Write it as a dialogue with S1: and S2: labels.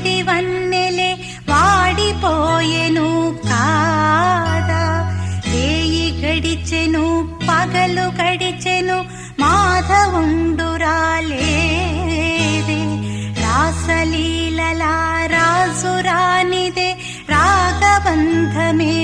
S1: మామిడి వన్నెలే వాడిపోయెను కాదా. రేయి గడిచెను పగలు గడిచెను మాధవుండు రాలేదే. రాసలీలలా రాజు రానిదే రాగబంధమే